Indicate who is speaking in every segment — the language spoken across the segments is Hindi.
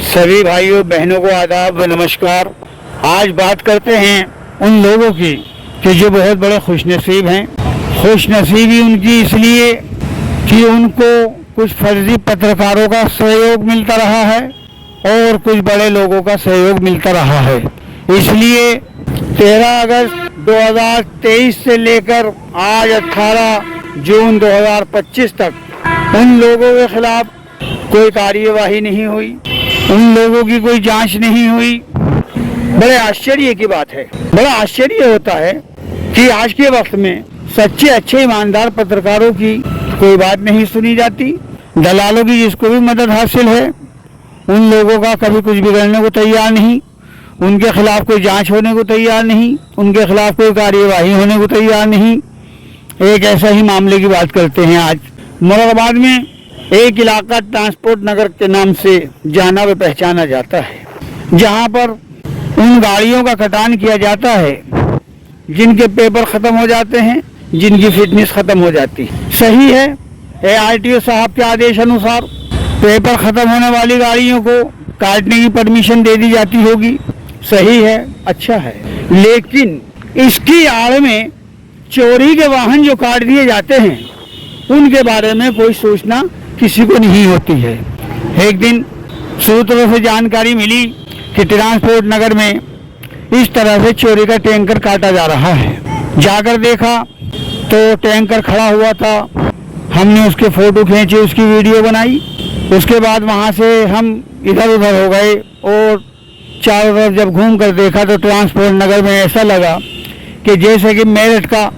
Speaker 1: सभी भाइयों बहनों को आदाब व नमस्कार। आज बात करते हैं उन लोगों की कि जो बहुत बड़े खुशनसीब हैं। खुशनसीबी उनकी इसलिए कि उनको कुछ फर्जी पत्रकारों का सहयोग मिलता रहा है और कुछ बड़े लोगों का सहयोग मिलता रहा है। इसलिए 13 अगस्त 2023 से लेकर आज 18 जून 2025 तक उन लोगों के खिलाफ कोई कार्यवाही नहीं हुई, उन लोगों की कोई जांच नहीं हुई। बड़े आश्चर्य की बात है, बड़ा आश्चर्य होता है कि आज के वक्त में सच्चे अच्छे ईमानदार पत्रकारों की कोई बात नहीं सुनी जाती। दलालों की जिसको भी मदद हासिल है उन लोगों का कभी कुछ बिगड़ने को तैयार नहीं, उनके खिलाफ कोई जांच होने को तैयार नहीं, उनके खिलाफ कोई कार्यवाही होने को तैयार नहीं। एक ऐसा ही मामले की बात करते हैं। आज मुरादाबाद में एक इलाका ट्रांसपोर्ट नगर के नाम से जाना व पहचाना जाता है, जहां पर उन गाड़ियों का कटान किया जाता है जिनके पेपर खत्म हो जाते हैं, जिनकी फिटनेस खत्म हो जाती है। सही है, ARTO साहब के आदेश अनुसार पेपर खत्म होने वाली गाड़ियों को काटने की परमिशन दे दी जाती होगी। सही है, अच्छा है, लेकिन इसकी आड़ में चोरी के वाहन जो काट दिए जाते हैं उनके बारे में कोई सूचना किसी को नहीं होती है। एक दिन सूत्रों से जानकारी मिली कि ट्रांसपोर्ट नगर में इस तरह से चोरी का टैंकर काटा जा रहा है। जाकर देखा तो टैंकर खड़ा हुआ था। हमने उसके फोटो खींचे, उसकी वीडियो बनाई। उसके बाद वहां से हम इधर उधर हो गए और चारों तरफ जब घूम कर देखा तो ट्रांसपोर्ट नगर में ऐसा लगा कि जैसे कि मेरठ का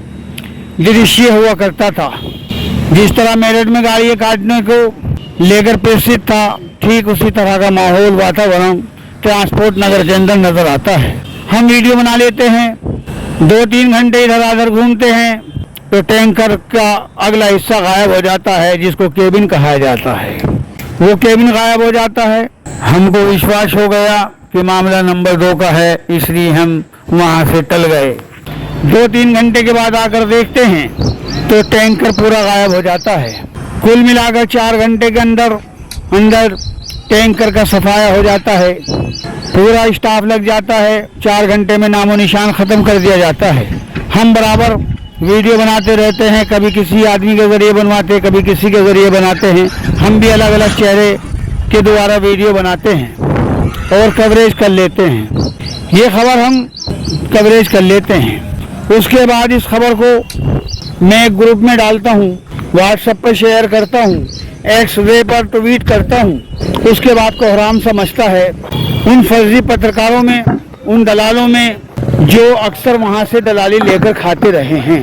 Speaker 1: दृश्य हुआ करता था। जिस तरह मेरठ में गाड़ियाँ काटने को लेकर प्रसिद्ध था, ठीक उसी तरह का माहौल वातावरण ट्रांसपोर्ट नगर के अंदर नजर आता है। हम वीडियो बना लेते हैं, 2-3 घंटे इधर उधर घूमते हैं तो टैंकर का अगला हिस्सा गायब हो जाता है, जिसको केबिन कहा जाता है। वो केबिन गायब हो जाता है। हमको विश्वास हो गया कि मामला नंबर 2 का है, इसलिए हम वहाँ से टल गए। 2-3 घंटे के बाद आकर देखते हैं तो टैंकर पूरा गायब हो जाता है। कुल मिलाकर 4 घंटे के अंदर टैंकर का सफाया हो जाता है। पूरा स्टाफ लग जाता है, 4 घंटे में नामो निशान खत्म कर दिया जाता है। हम बराबर वीडियो बनाते रहते हैं, कभी किसी आदमी के जरिए बनवाते, कभी किसी के जरिए बनाते हैं। हम भी अलग अलग चेहरे के द्वारा वीडियो बनाते हैं और कवरेज कर लेते हैं। ये खबर हम कवरेज कर लेते हैं। उसके बाद इस खबर को मैं एक ग्रुप में डालता हूँ, व्हाट्सएप पर शेयर करता हूँ, एक्स वे पर ट्वीट करता हूँ। उसके बाद को हराम समझता है उन फर्जी पत्रकारों में, उन दलालों में जो अक्सर वहाँ से दलाली लेकर खाते रहे हैं,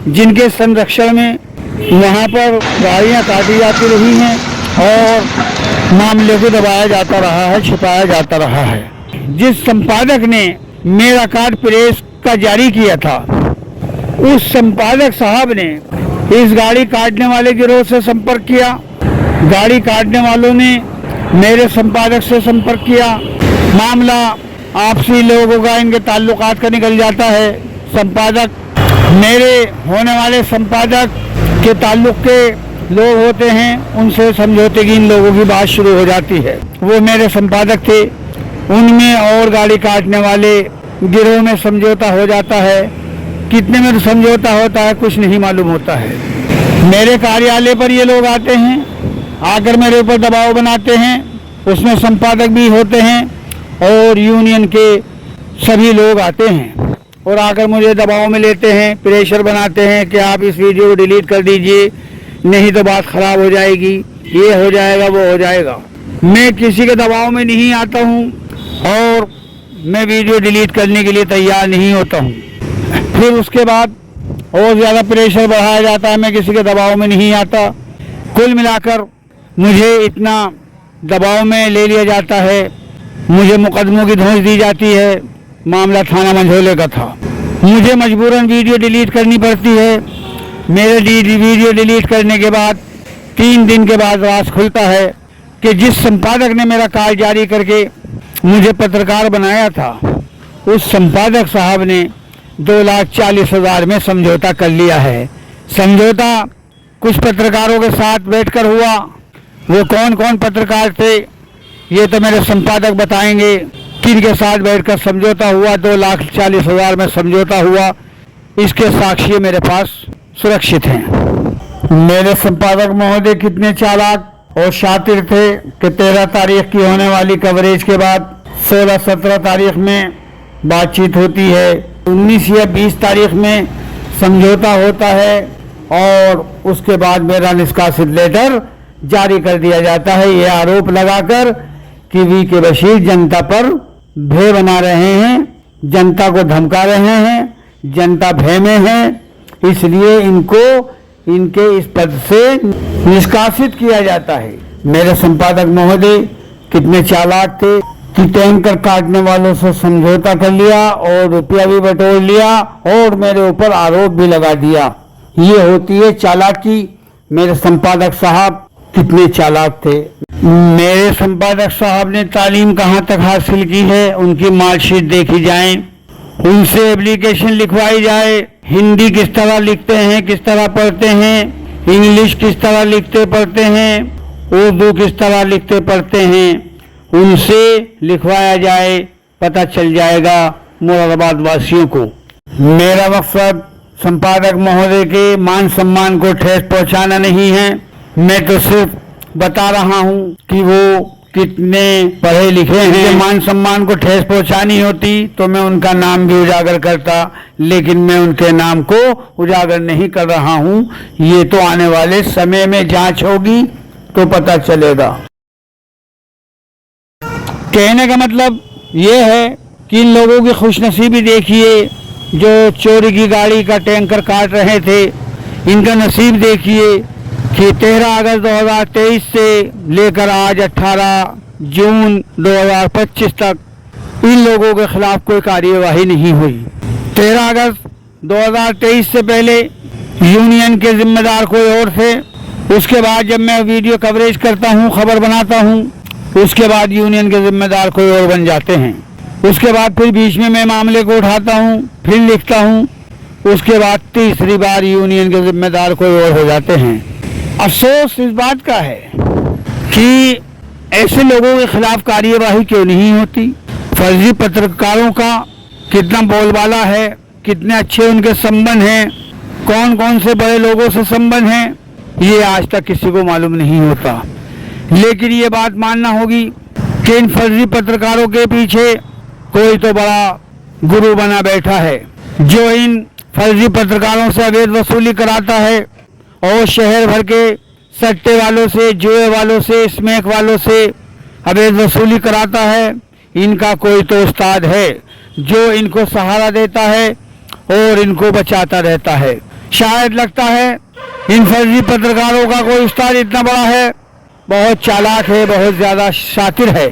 Speaker 1: जिनके संरक्षण में वहाँ पर गाड़ियाँ काटी जाती रही हैं और मामले को दबाया जाता रहा है, छिपाया जाता रहा है। जिस संपादक ने मेरा कार्ड प्रेस का जारी किया था, उस संपादक साहब ने इस गाड़ी काटने वाले गिरोह से संपर्क किया। गाड़ी काटने वालों ने मेरे संपादक से संपर्क किया। मामला आपसी लोगों का, इनके ताल्लुकात का निकल जाता है। संपादक मेरे होने वाले संपादक के ताल्लुक के लोग होते हैं, उनसे समझौते की इन लोगों की बात शुरू हो जाती है। वो मेरे संपादक थे, उनमें और गाड़ी काटने वाले गिरोह में समझौता हो जाता है। कितने में समझौता होता है कुछ नहीं मालूम होता है। मेरे कार्यालय पर ये लोग आते हैं, आकर मेरे ऊपर दबाव बनाते हैं। उसमें संपादक भी होते हैं और यूनियन के सभी लोग आते हैं और आकर मुझे दबाव में लेते हैं, प्रेशर बनाते हैं कि आप इस वीडियो को डिलीट कर दीजिए, नहीं तो बात खराब हो जाएगी, ये हो जाएगा, वो हो जाएगा। मैं किसी के दबाव में नहीं आता हूँ और मैं वीडियो डिलीट करने के लिए तैयार नहीं होता हूँ। फिर उसके बाद और ज़्यादा प्रेशर बढ़ाया जाता है, मैं किसी के दबाव में नहीं आता। कुल मिलाकर मुझे इतना दबाव में ले लिया जाता है, मुझे मुकदमों की धौंस दी जाती है। मामला थाना मंझोले का था। मुझे मजबूरन वीडियो डिलीट करनी पड़ती है। मेरे वीडियो डिलीट करने के बाद 3 दिन के बाद राज खुलता है कि जिस संपादक ने मेरा कार्ड जारी करके मुझे पत्रकार बनाया था, उस संपादक साहब ने 2,40,000 में समझौता कर लिया है। समझौता कुछ पत्रकारों के साथ बैठकर हुआ। वो कौन कौन पत्रकार थे ये तो मेरे संपादक बताएंगे किनके साथ बैठकर समझौता हुआ। 2,40,000 में समझौता हुआ, इसके साक्ष्य मेरे पास सुरक्षित हैं। मेरे संपादक महोदय कितने चालाक और शातिर थे कि 13 तारीख की होने वाली कवरेज के बाद 16-17 तारीख में बातचीत होती है, 19 या 20 तारीख में समझौता होता है और उसके बाद मेरा निष्कासित लेटर जारी कर दिया जाता है, ये आरोप लगाकर कि वी.के. बशीर जनता पर भय बना रहे हैं, जनता को धमका रहे हैं, जनता भय में है, इसलिए इनको इनके इस पद से निष्कासित किया जाता है। मेरे संपादक महोदय कितने चालाक थे कि टैंकर काटने वालों से समझौता कर लिया और रुपया भी बटोर लिया और मेरे ऊपर आरोप भी लगा दिया। ये होती है चालाकी। मेरे संपादक साहब कितने चालाक थे। मेरे संपादक साहब ने तालीम कहाँ तक हासिल की है, उनकी मार्कशीट देखी जाए, उनसे एप्लीकेशन लिखवाई जाए, हिंदी किस तरह लिखते हैं, किस तरह पढ़ते हैं, इंग्लिश किस तरह लिखते पढ़ते हैं, उर्दू किस तरह लिखते पढ़ते हैं, उनसे लिखवाया जाए, पता चल जाएगा मुरादाबाद वासियों को। मेरा मकसद संपादक महोदय के मान सम्मान को ठेस पहुंचाना नहीं है, मैं तो सिर्फ बता रहा हूं कि वो कितने पढ़े लिखे हैं। मान सम्मान को ठेस पहुंचानी होती तो मैं उनका नाम भी उजागर करता, लेकिन मैं उनके नाम को उजागर नहीं कर रहा हूं। ये तो आने वाले समय में जांच होगी तो पता चलेगा। कहने का मतलब ये है कि इन लोगों की खुशनसीबी देखिए जो चोरी की गाड़ी का टैंकर काट रहे थे, इनका नसीब देखिए कि 13 अगस्त 2023 से लेकर आज 18 जून 2025 तक इन लोगों के खिलाफ कोई कार्यवाही नहीं हुई। 13 अगस्त 2023 से पहले यूनियन के जिम्मेदार कोई और थे, उसके बाद जब मैं वीडियो कवरेज करता हूं, खबर बनाता हूं, उसके बाद यूनियन के जिम्मेदार कोई और बन जाते हैं। उसके बाद फिर बीच में मैं मामले को उठाता हूं, फिर लिखता हूं, उसके बाद तीसरी बार यूनियन के जिम्मेदार कोई और हो जाते हैं। अफसोस इस बात का है कि ऐसे लोगों के खिलाफ कार्यवाही क्यों नहीं होती। फर्जी पत्रकारों का कितना बोलबाला है, कितने अच्छे उनके संबंध हैं, कौन कौन से बड़े लोगों से संबंध हैं, ये आज तक किसी को मालूम नहीं होता। लेकिन ये बात मानना होगी कि इन फर्जी पत्रकारों के पीछे कोई तो बड़ा गुरु बना बैठा है जो इन फर्जी पत्रकारों से अवैध वसूली कराता है और शहर भर के सट्टे वालों से, जुए वालों से, स्मैक वालों से अवैध वसूली कराता है। इनका कोई तो उस्ताद है जो इनको सहारा देता है और इनको बचाता रहता है। शायद लगता है इन फर्जी पत्रकारों का कोई उस्ताद इतना बड़ा है, बहुत चालाक है, बहुत ज़्यादा शातिर है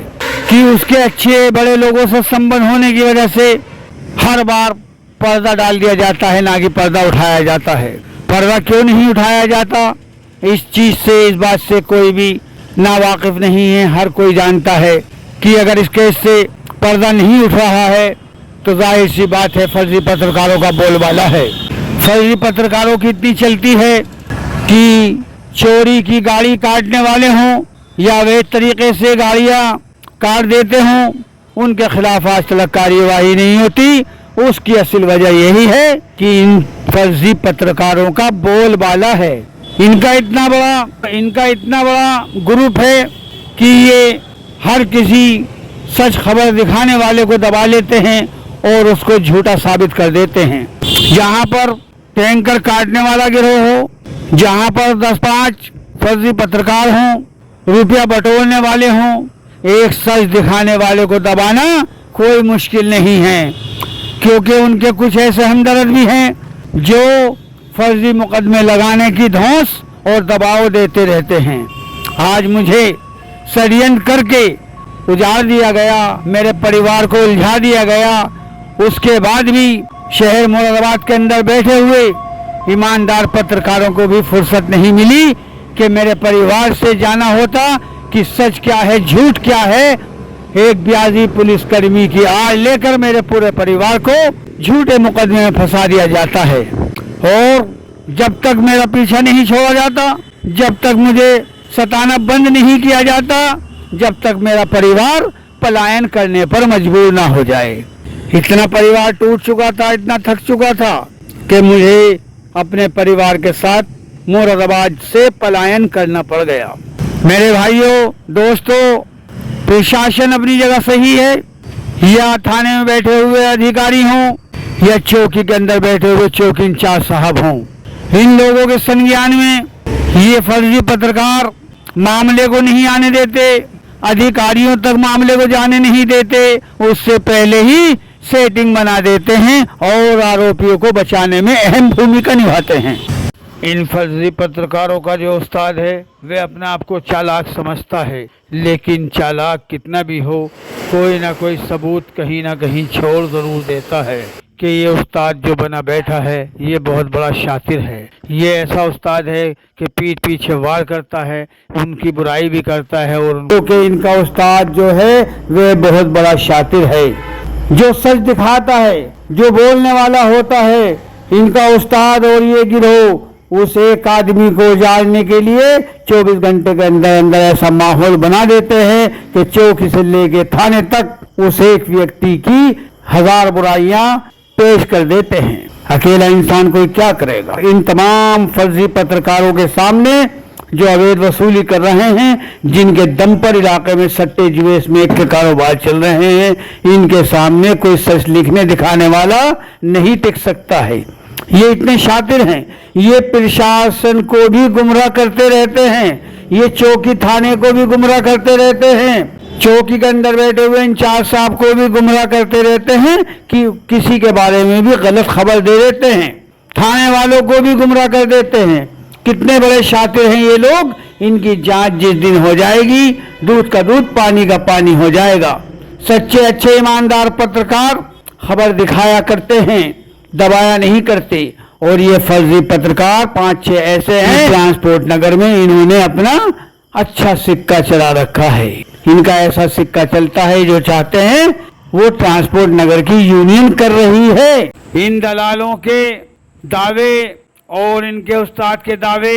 Speaker 1: कि उसके अच्छे बड़े लोगों से संबंध होने की वजह से हर बार पर्दा डाल दिया जाता है, ना कि पर्दा उठाया जाता है। पर्दा क्यों नहीं उठाया जाता, इस चीज़ से, इस बात से कोई भी नावाकिफ नहीं है। हर कोई जानता है कि अगर इस केस से पर्दा नहीं उठ रहा है तो जाहिर सी बात है फर्जी पत्रकारों का बोलबाला है। फर्जी पत्रकारों की इतनी चलती है कि चोरी की गाड़ी काटने वाले हों या अवैध तरीके से गाड़ियां काट देते हों, उनके खिलाफ आज तक कार्यवाही नहीं होती। उसकी असल वजह यही है कि इन फर्जी पत्रकारों का बोलबाला है। इनका इतना बड़ा ग्रुप है कि ये हर किसी सच खबर दिखाने वाले को दबा लेते हैं और उसको झूठा साबित कर देते हैं। जहां पर टैंकर काटने वाला गिरोह हो, जहां पर 10-5 फर्जी पत्रकार हों, रुपया बटोरने वाले हों, एक सच दिखाने वाले को दबाना कोई मुश्किल नहीं है, क्योंकि उनके कुछ ऐसे हमदर्द भी हैं जो फर्जी मुकदमे लगाने की धौंस और दबाव देते रहते हैं। आज मुझे षड्यंत्र करके उजाड़ दिया गया, मेरे परिवार को उलझा दिया गया, उसके बाद भी शहर मुरादाबाद के अंदर बैठे हुए ईमानदार पत्रकारों को भी फुर्सत नहीं मिली कि मेरे परिवार से जाना होता कि सच क्या है, झूठ क्या है। एक ब्याजी पुलिसकर्मी की आड़ लेकर मेरे पूरे परिवार को झूठे मुकदमे में फंसा दिया जाता है और जब तक मेरा पीछा नहीं छोड़ा जाता, जब तक मुझे सताना बंद नहीं किया जाता, जब तक मेरा परिवार पलायन करने पर मजबूर ना हो जाए। इतना परिवार टूट चुका था, इतना थक चुका था कि मुझे अपने परिवार के साथ मुरादाबाद से पलायन करना पड़ गया। मेरे भाइयों, दोस्तों, प्रशासन अपनी जगह सही है, या थाने में बैठे हुए अधिकारी हों या चौकी के अंदर बैठे हुए चौकी इंचार्ज साहब हों, इन लोगों के संज्ञान में ये फर्जी पत्रकार मामले को नहीं आने देते, अधिकारियों तक मामले को जाने नहीं देते, उससे पहले ही सेटिंग बना देते हैं और आरोपियों को बचाने में अहम भूमिका निभाते हैं। इन फर्जी पत्रकारों का जो उस्ताद है वे अपने आप को चालाक समझता है, लेकिन चालाक कितना भी हो, कोई ना कोई सबूत कहीं ना कहीं छोड़ जरूर देता है कि ये उस्ताद जो बना बैठा है ये बहुत बड़ा शातिर है। ये ऐसा उस्ताद है कि पीठ पीछे वार करता है, उनकी बुराई भी करता है, और क्योंकि इनका उस्ताद जो है वे बहुत बड़ा शातिर है, जो सच दिखाता है, जो बोलने वाला होता है। इनका उस्ताद और ये गिरोह उस एक आदमी को उजाड़ने के लिए 24 घंटे के अंदर अंदर ऐसा माहौल बना देते हैं कि चौकी से लेके थाने तक उस एक व्यक्ति की 1000 बुराइयां पेश कर देते हैं। अकेला इंसान कोई क्या करेगा। इन तमाम फर्जी पत्रकारों के सामने जो अवैध वसूली कर रहे हैं, जिनके दम पर इलाके में सट्टे जुए में के कारोबार चल रहे हैं, इनके सामने कोई सच लिखने दिखाने वाला नहीं टिक सकता है। ये इतने शातिर हैं, ये प्रशासन को भी गुमराह करते रहते हैं, ये चौकी थाने को भी गुमराह करते रहते हैं, चौकी के अंदर बैठे हुए इंचार्ज साहब को भी गुमराह करते रहते हैं कि किसी के बारे में भी गलत खबर दे देते हैं, थाने वालों को भी गुमराह कर देते हैं। कितने बड़े शातिर हैं ये लोग। इनकी जांच जिस दिन हो जाएगी, दूध का दूध पानी का पानी हो जाएगा। सच्चे अच्छे ईमानदार पत्रकार खबर दिखाया करते हैं, दबाया नहीं करते। और ये फर्जी पत्रकार 5-6 ऐसे हैं ट्रांसपोर्ट नगर में, इन्होंने अपना अच्छा सिक्का चला रखा है। इनका ऐसा सिक्का चलता है जो चाहते हैं वो ट्रांसपोर्ट नगर की यूनियन कर रही है। इन दलालों के दावे और इनके उस्ताद के दावे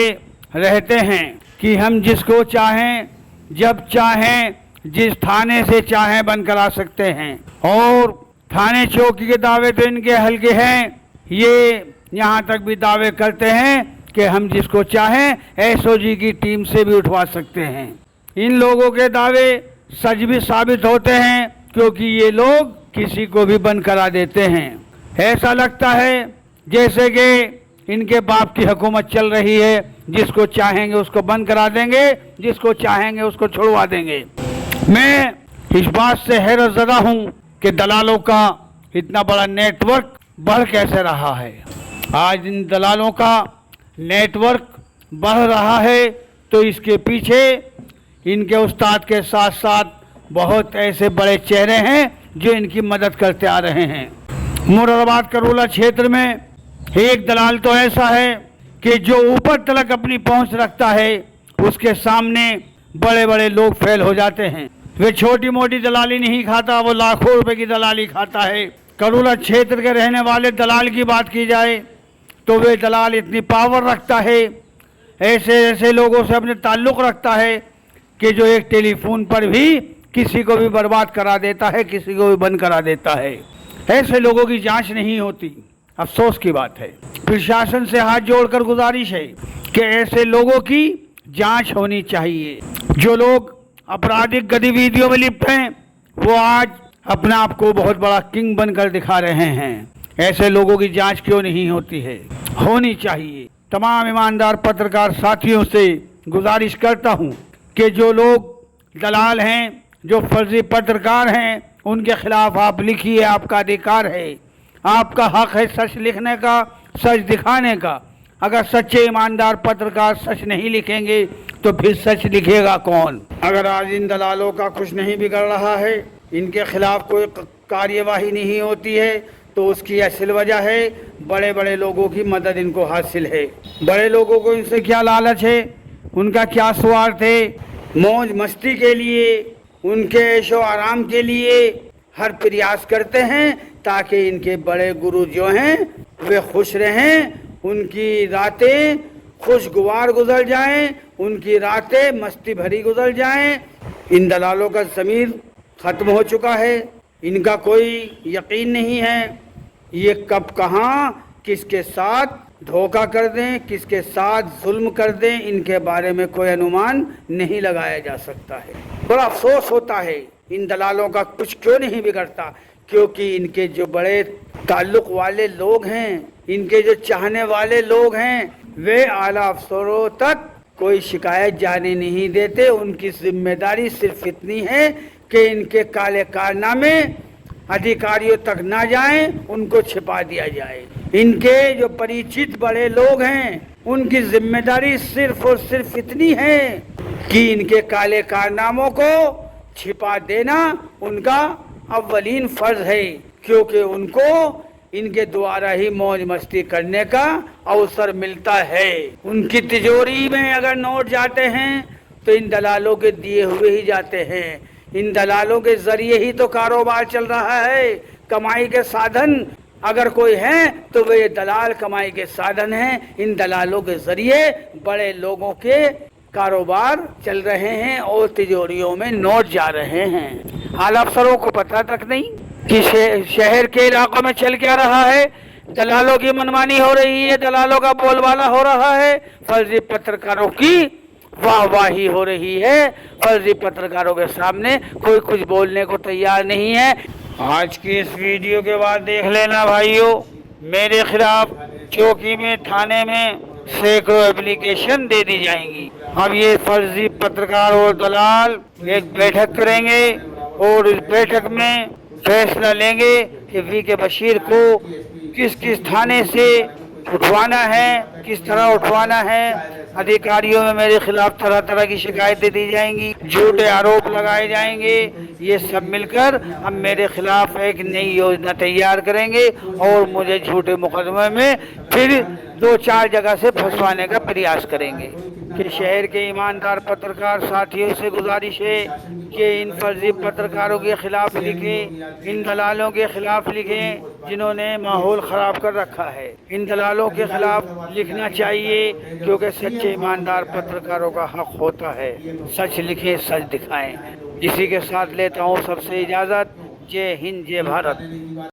Speaker 1: रहते हैं कि हम जिसको चाहें जब चाहें जिस थाने से चाहें बंद करा सकते हैं। और थाने चौकी के दावे तो इनके हल्के हैं, ये यहाँ तक भी दावे करते हैं कि हम जिसको चाहें एसओजी की टीम से भी उठवा सकते हैं। इन लोगों के दावे सच भी साबित होते हैं, क्योंकि ये लोग किसी को भी बंद करा देते हैं। ऐसा लगता है जैसे कि इनके बाप की हुकूमत चल रही है, जिसको चाहेंगे उसको बंद करा देंगे, जिसको चाहेंगे उसको छुड़वा देंगे। मैं इस बात से हैरत ज़दा हूँ कि दलालों का इतना बड़ा नेटवर्क बढ़ कैसे रहा है। आज इन दलालों का नेटवर्क बढ़ रहा है तो इसके पीछे इनके उस्ताद के साथ साथ बहुत ऐसे बड़े चेहरे हैं जो इनकी मदद करते आ रहे हैं। मुरादाबाद करोला क्षेत्र में एक दलाल तो ऐसा है कि जो ऊपर तक अपनी पहुंच रखता है, उसके सामने बड़े बड़े लोग फेल हो जाते हैं। वे छोटी मोटी दलाली नहीं खाता, वो लाखों रुपए की दलाली खाता है। करोला क्षेत्र के रहने वाले दलाल की बात की जाए तो वे दलाल इतनी पावर रखता है, ऐसे ऐसे लोगों से अपने ताल्लुक़ रखता है कि जो एक टेलीफोन पर भी किसी को भी बर्बाद करा देता है, किसी को भी बंद करा देता है। ऐसे लोगों की जांच नहीं होती, अफसोस की बात है। प्रशासन से हाथ जोड़कर गुजारिश है कि ऐसे लोगों की जांच होनी चाहिए। जो लोग आपराधिक गतिविधियों में लिप्त हैं वो आज अपने आप को बहुत बड़ा किंग बनकर दिखा रहे हैं। ऐसे लोगों की जांच क्यों नहीं होती है? होनी चाहिए। तमाम ईमानदार पत्रकार साथियों से गुजारिश करता हूं कि जो लोग दलाल हैं, जो फर्जी पत्रकार हैं, उनके खिलाफ आप लिखिए, आपका अधिकार है, आपका हक है सच लिखने का, सच दिखाने का। अगर सच्चे ईमानदार पत्रकार सच नहीं लिखेंगे तो फिर सच लिखेगा कौन? अगर आज इन दलालों का कुछ नहीं बिगड़ रहा है, इनके खिलाफ कोई कार्यवाही नहीं होती है, तो उसकी असल वजह है बड़े बड़े लोगों की मदद इनको हासिल है। बड़े लोगों को इनसे क्या लालच है, उनका क्या स्वार्थ है? मौज मस्ती के लिए, उनके ऐशो आराम के लिए हर प्रयास करते हैं ताकि इनके बड़े गुरु जो हैं वे खुश रहें, उनकी रातें खुशगवार गुजर जाएं, उनकी रातें मस्ती भरी गुजर जाएं। इन दलालों का ज़मीर ख़त्म हो चुका है, इनका कोई यकीन नहीं है, ये कब कहाँ किसके साथ धोखा कर दें, किसके साथ जुल्म कर दें, इनके बारे में कोई अनुमान नहीं लगाया जा सकता है। बड़ा अफसोस होता है इन दलालों का कुछ क्यों नहीं बिगड़ता, क्योंकि इनके जो बड़े ताल्लुक़ वाले लोग हैं, इनके जो चाहने वाले लोग हैं, वे आला अफसरों तक कोई शिकायत जाने नहीं देते। उनकी जिम्मेदारी सिर्फ इतनी है कि इनके काले कारनामे अधिकारियों तक ना जाएं, उनको छिपा दिया जाए। इनके जो परिचित बड़े लोग हैं, उनकी जिम्मेदारी सिर्फ और सिर्फ इतनी है कि इनके काले कारनामों को छिपा देना उनका अव्वलीन फर्ज है, क्योंकि उनको इनके द्वारा ही मौज मस्ती करने का अवसर मिलता है। उनकी तिजोरी में अगर नोट जाते हैं तो इन दलालों के दिए हुए ही जाते हैं। इन दलालों के जरिए ही तो कारोबार चल रहा है। कमाई के साधन अगर कोई है तो वे दलाल कमाई के साधन हैं। इन दलालों के जरिए बड़े लोगों के कारोबार चल रहे हैं और तिजोरियों में नोट जा रहे हैं। आला अफसरों को पता तक नहीं कि शहर के इलाकों में चल क्या रहा है। दलालों की मनमानी हो रही है, दलालों का बोलबाला हो रहा है, फर्जी पत्रकारों की वाहवाही हो रही है। फर्जी पत्रकारों के सामने कोई कुछ बोलने को तैयार नहीं है। आज की इस वीडियो के बाद देख लेना भाइयों, मेरे खिलाफ चौकी में, थाने में सैकड़ों एप्लीकेशन दे दी जाएंगी। अब ये फर्जी पत्रकार और दलाल एक बैठक करेंगे और इस बैठक में फैसला लेंगे कि वी.के. बशीर को किस किस थाने से उठवाना है, किस तरह उठवाना है। अधिकारियों में मेरे खिलाफ तरह तरह की शिकायतें दी जाएंगी, झूठे आरोप लगाए जाएंगे। ये सब मिलकर हम मेरे खिलाफ एक नई योजना तैयार करेंगे और मुझे झूठे मुकदमे में फिर 2-4 जगह से फंसवाने का प्रयास करेंगे। कि शहर के ईमानदार पत्रकार साथियों से गुजारिश है कि इन फर्जी पत्रकारों के खिलाफ लिखें, इन दलालों के खिलाफ लिखें जिन्होंने माहौल ख़राब कर रखा है। इन दलालों के खिलाफ लिखना चाहिए, क्योंकि सच्चे ईमानदार पत्रकारों का हक होता है। सच लिखें, सच दिखाएं। इसी के साथ लेता हूँ सबसे इजाज़त। जय हिंद, जय भारत।